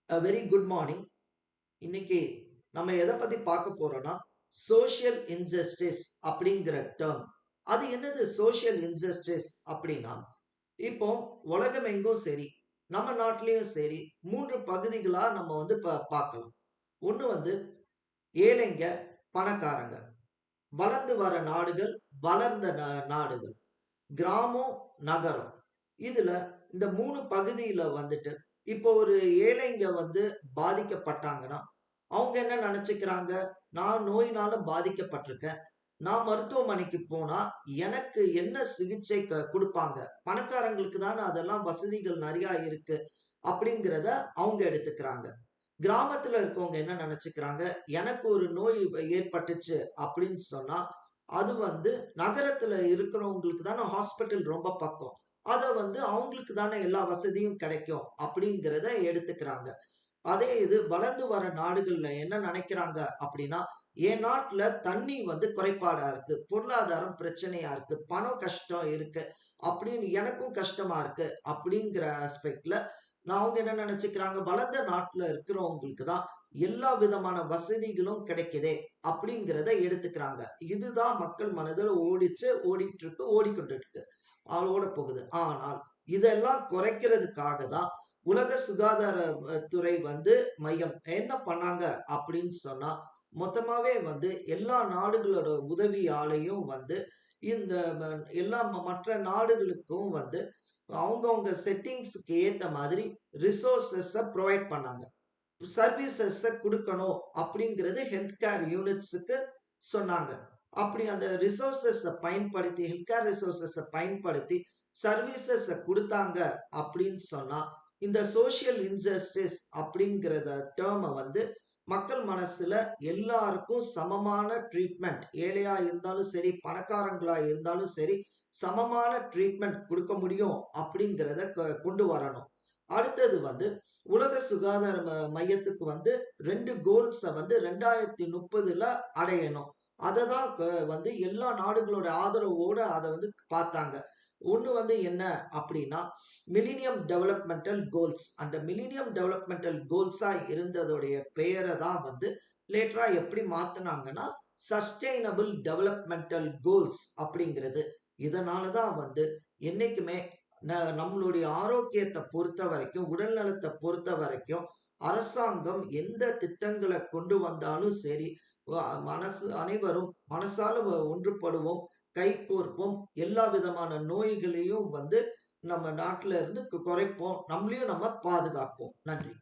Very good morning. இன்னைக்கு நம்ம எதை பத்தி பார்க்க போறோம்னா, சோஷியல் இன்ஜஸ்டிஸ் அப்படிங்கிற டெர்ம். அது என்னது சோஷியல் இன்ஜஸ்டிஸ் அப்படின்னா, இப்போ உலகம் எங்கும் சரி, நம்ம நாட்டிலயும் சரி, 3 பகுதிகளா நம்ம வந்து பார்க்கலாம். ஒண்ணு வந்து ஏழைங்க, பணக்காரங்க, வளர்ந்து வர நாடுகள், வளர்ந்த நாடுகள், கிராமம், நகரம். இதுல இந்த 3 பகுதியில வந்துட்டு, இப்போ ஒரு ஏழைங்க வந்து பாதிக்கப்பட்டாங்கன்னா, அவங்க என்ன நெனச்சுக்கிறாங்க, நான் நோயினால பாதிக்கப்பட்டிருக்கேன். நான் மருத்துவமனைக்கு போனா, எனக்கு என்ன சிகிச்சை குடுப்பாங்க? பணக்காரங்களுக்கு தான அதெல்லாம் வசதிகள் நெறையா இருக்கு. அப்படிங்கிறத அவங்க எடுத்துக்கிறாங்க. கிராமத்துல இருக்கவங்க என்ன நெனச்சுக்கிறாங்க, எனக்கு ஒரு நோய் ஏற்பட்டுச்சு அப்படின்னு சொன்னா, அது வந்து நகரத்துல இருக்கிறவங்களுக்கு தான ஹாஸ்பிட்டல் ரொம்ப பக்கம். அத வந்து அவங்களுக்கு தானே எல்லா வசதியும் கிடைக்கும் அப்படிங்கிறத எடுத்துக்கிறாங்க. அதே இது வளர்ந்து வர நாடுகள்ல என்ன நினைக்கிறாங்க அப்படின்னா, என் நாட்டுல தண்ணி வந்து குறைபாடா இருக்கு. பொருளாதாரம் பிரச்சனையா இருக்கு. பணம் கஷ்டம் இருக்கு. அப்படின்னு எனக்கும் கஷ்டமா இருக்கு. அப்படிங்கிற ஆஸ்பெக்ட்ல அவங்க என்ன நினைச்சுக்கிறாங்க, வளர்ந்த நாட்டுல இருக்கிறவங்களுக்கு தான் எல்லா விதமான வசதிகளும் கிடைக்குதே அப்படிங்கிறத எடுத்துக்கிறாங்க. இதுதான் மக்கள் மனதில ஓடிட்டு இருக்கு, ஓடிக்கொண்டு இருக்கு. ஓடப் போகுது. ஆனால் இதெல்லாம் குறைக்கிறதுக்காக தான் உலக சுகாதார துறை வந்து மையம் என்ன பண்ணாங்க அப்படின்னு சொன்னா, மொத்தமாவே வந்து எல்லா நாடுகளோட உதவியாலயும் வந்து இந்த எல்லா மற்ற நாடுகளுக்கும் வந்து அவங்கவங்க செட்டிங்ஸ்க்கு ஏத்த மாதிரி ரிசோர்ஸஸ புரொவைட் பண்ணாங்க. சர்வீசஸ குடுக்கணும் அப்படிங்கிறது ஹெல்த் கேர் யூனிட்ஸ்க்கு சொன்னாங்க. அப்படி அந்த ரிசோர்ஸஸ பயன்படுத்தி ஹெல்த் கேர் ரிசோர்ஸஸ பயன்படுத்தி சர்வீசஸ குடுத்தாங்க அப்படின்னு சொன்னா, இந்த சோசியல் இன்ஜஸ்டிஸ் அப்படிங்கிறத டெர்ம வந்து மக்கள் மனசுல எல்லாருக்கும் சமமான ட்ரீட்மெண்ட் ஏழையா இருந்தாலும் சரி, பணக்காரங்களா இருந்தாலும் சரி, சமமான ட்ரீட்மெண்ட் குடுக்க முடியும் அப்படிங்கிறத கொண்டு வரணும். அடுத்தது வந்து உலக சுகாதார மையத்துக்கு வந்து 2 கோல்ஸ வந்து 2030ல அடையணும். அததான் வந்து எல்லா நாடுகளோட ஆதரவோட அத வந்து பார்த்தாங்க. ஒண்ணு வந்து என்ன அப்படின்னா, மில்லேனியம் டெவலப்மெண்டல் கோல்ஸ். அந்த மில்லேனியம் டெவலப்மெண்டல் கோல்ஸா இருந்ததுடைய பெயர தான் வந்து லேட்டரா எப்படி மாத்துனாங்கன்னா, சஸ்டெய்னபிள் டெவலப்மெண்டல் கோல்ஸ் அப்படிங்கிறது. இதனால தான் வந்து என்னைக்குமே நம்மளுடைய ஆரோக்கியத்த பொறுத்தவரைக்கும், உடல் நலத்த பொறுத்தவரைக்கும், அரசாங்கம் எந்த திட்டங்கள கொண்டு வந்தாலும் சரி, அனைவரும் மனசால ஒன்றுபடுவோம், கைகோர்ப்போம். எல்லா விதமான நோய்களையும் வந்து நம்ம நாட்டுல இருந்து குறைப்போம். நம்மளையும் நம்ம பாதுகாப்போம். நன்றி.